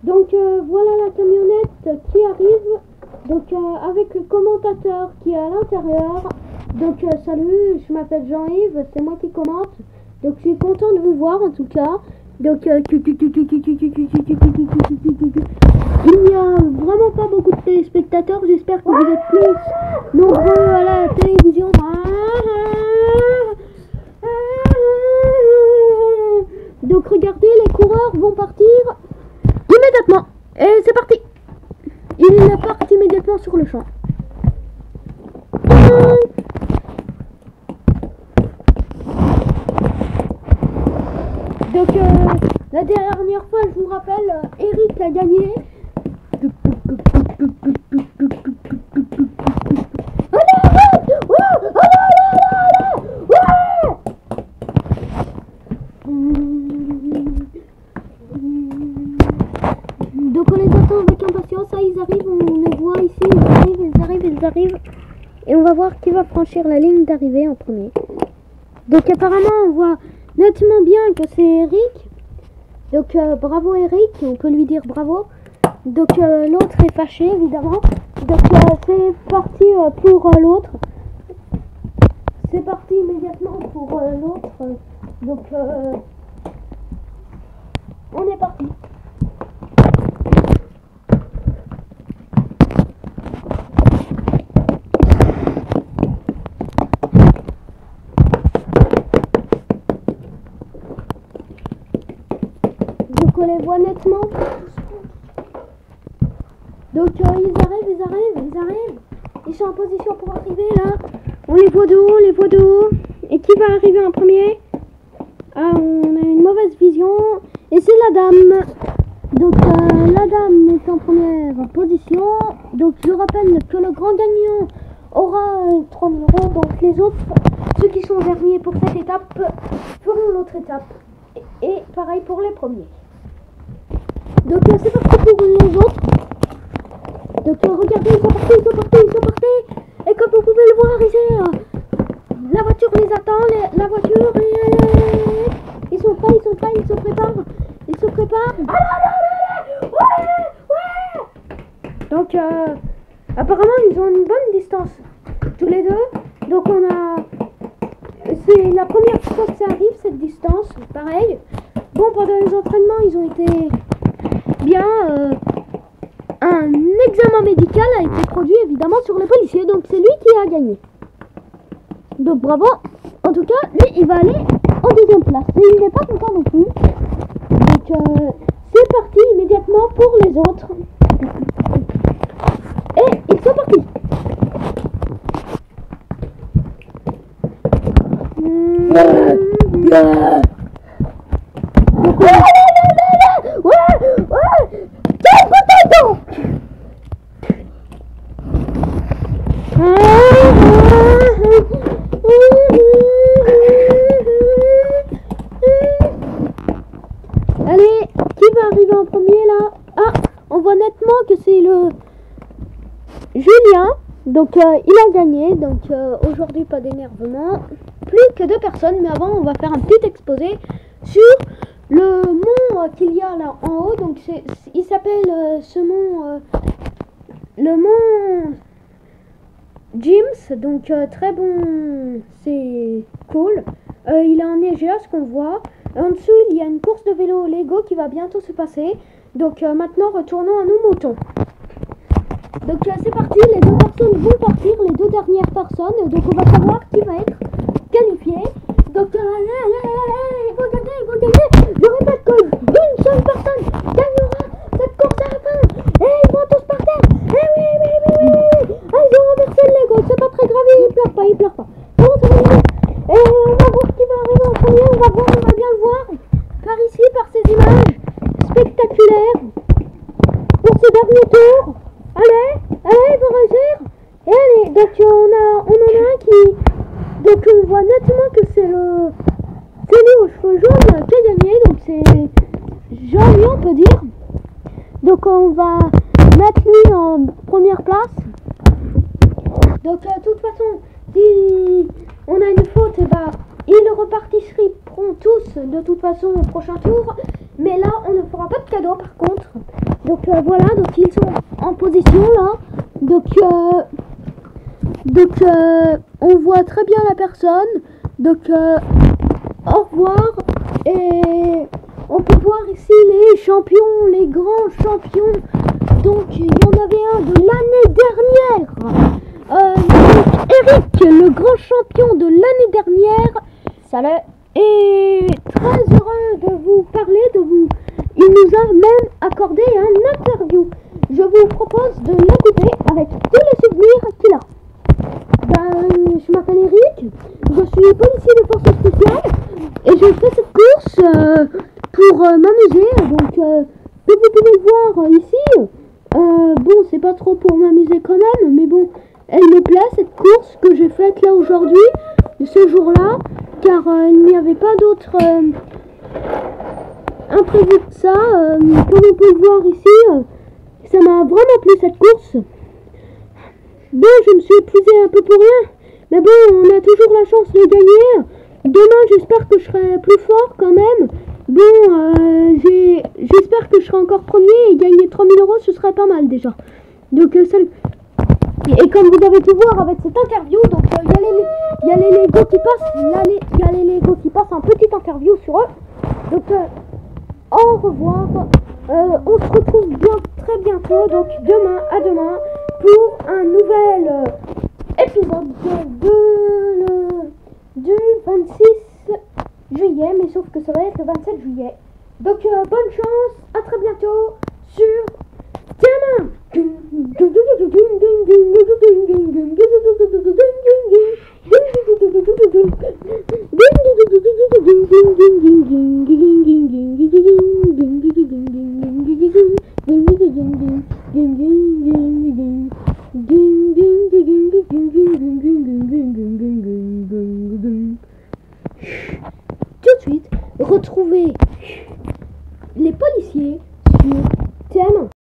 Donc voilà la camionnette qui arrive. Donc avec le commentateur qui est à l'intérieur. Donc salut, je m'appelle Jean-Yves, c'est moi qui commente. Donc je suis content de vous voir en tout cas. Donc il n'y a vraiment pas beaucoup de téléspectateurs. J'espère que vous êtes plus nombreux à la télévision. Donc regardez, les coureurs vont partir immédiatement. Et c'est parti. Il part immédiatement sur le champ. Donc la dernière fois, je vous rappelle, Eric a gagné. Donc on les attend avec impatience, ça ils arrivent, on les voit ici, ils arrivent. Et on va voir qui va franchir la ligne d'arrivée en premier. Donc apparemment on voit nettement bien que c'est Eric. Donc bravo Eric, on peut lui dire bravo. Donc l'autre est fâché évidemment. Donc c'est parti pour l'autre. C'est parti immédiatement pour l'autre. Donc on est parti. Donc on les voit nettement. Donc ils arrivent. Ils sont en position pour arriver là. On les voit de haut, Et qui va arriver en premier? Ah, on a une mauvaise vision. Et c'est la dame. Donc la dame est en première position. Donc je rappelle que le grand gagnant aura 3 000 €. Donc les autres, ceux qui sont derniers pour cette étape, feront l'autre étape. Et pareil pour les premiers. Donc c'est parti pour les autres. Donc regardez, ils sont partis. Et comme vous pouvez le voir ici, la voiture les attend, la voiture, ils sont prêts, ils se préparent. Allez, ouais. Donc apparemment ils ont une bonne distance tous les deux. Donc c'est la première fois que ça arrive cette distance, pareil. Bon, pendant les entraînements ils ont été bien. Un examen médical a été produit évidemment sur le policier, donc c'est lui qui a gagné. Donc bravo. En tout cas, lui il va aller en deuxième place. Et il n'est pas content non plus. Donc c'est parti immédiatement pour les autres. Et ils sont partis. Donc, ouais. Allez, qui va arriver en premier là? Ah, on voit nettement que c'est le Julien. Donc il a gagné. Donc aujourd'hui pas d'énervement. Plus que 2 personnes. Mais avant on va faire un petit exposé sur le mont qu'il y a là en haut. Donc il s'appelle ce mont le mont James. Donc très bon, c'est cool. Il est enneigé à ce qu'on voit. En dessous il y a une course de vélo Lego qui va bientôt se passer. Donc maintenant retournons à nos moutons. Donc c'est parti, les 2 personnes vont partir, les 2 dernières personnes. Donc on va savoir qui va être qualifié. Donc ils vont gagner. Je répète qu'une seule personne gagnera cette course à la fin. Et ils vont tous par terre. Oui. Ah, ils ont renversé le Lego, c'est pas très grave, il pleure pas. Bon, ça va aller. Et on va voir qui va arriver en premier, on va bien le voir. Par ici, par ces images spectaculaires. Pour ce dernier tour. Allez, il va réussir. Et allez, donc on en a un qui... Donc on voit nettement que c'est lui aux cheveux jaunes qui a gagné. Donc c'est joli, on peut dire. Donc on va mettre lui en première place. Donc de toute façon, si on a une faute, et bah ils reparticiperont tous de toute façon au prochain tour. Mais là, on ne fera pas de cadeau par contre. Donc voilà, donc ils sont en position là. Donc on voit très bien la personne. Donc au revoir. Et on peut voir ici les champions, les grands champions. Donc il y en avait un de l'année dernière. Donc, Eric, le grand champion de l'année dernière. Salut. Et très heureux de vous parler, il nous a même accordé un interview. Je vous propose de l'écouter avec tous les souvenirs qu'il a. Je m'appelle Eric, je suis policier de force spéciale et je fais cette course pour m'amuser. Donc, comme vous pouvez le voir ici, bon, c'est pas trop pour m'amuser quand même, mais bon, elle me plaît cette course que j'ai faite là aujourd'hui, ce jour-là, car il n'y avait pas d'autre imprévu que ça. Comme on peut le voir ici, ça m'a vraiment plu cette course. Bon, je me suis épuisé un peu pour rien, mais bon, on a toujours la chance de gagner. Demain, j'espère que je serai plus fort quand même. Bon, j'espère que je serai encore premier et gagner 3000 €, ce serait pas mal déjà. Donc, salut. Et comme vous avez pu voir avec cette interview, donc il y a les Lego qui passent, il y a les Lego qui passent en petite interview sur eux. Donc, au revoir. On se retrouve très bientôt, donc à demain, pour un nouvel épisode du 26 juillet, mais sauf que ça va être le 27 juillet. Donc bonne chance, à très bientôt sur Tiens. Tout de suite, retrouvez les policiers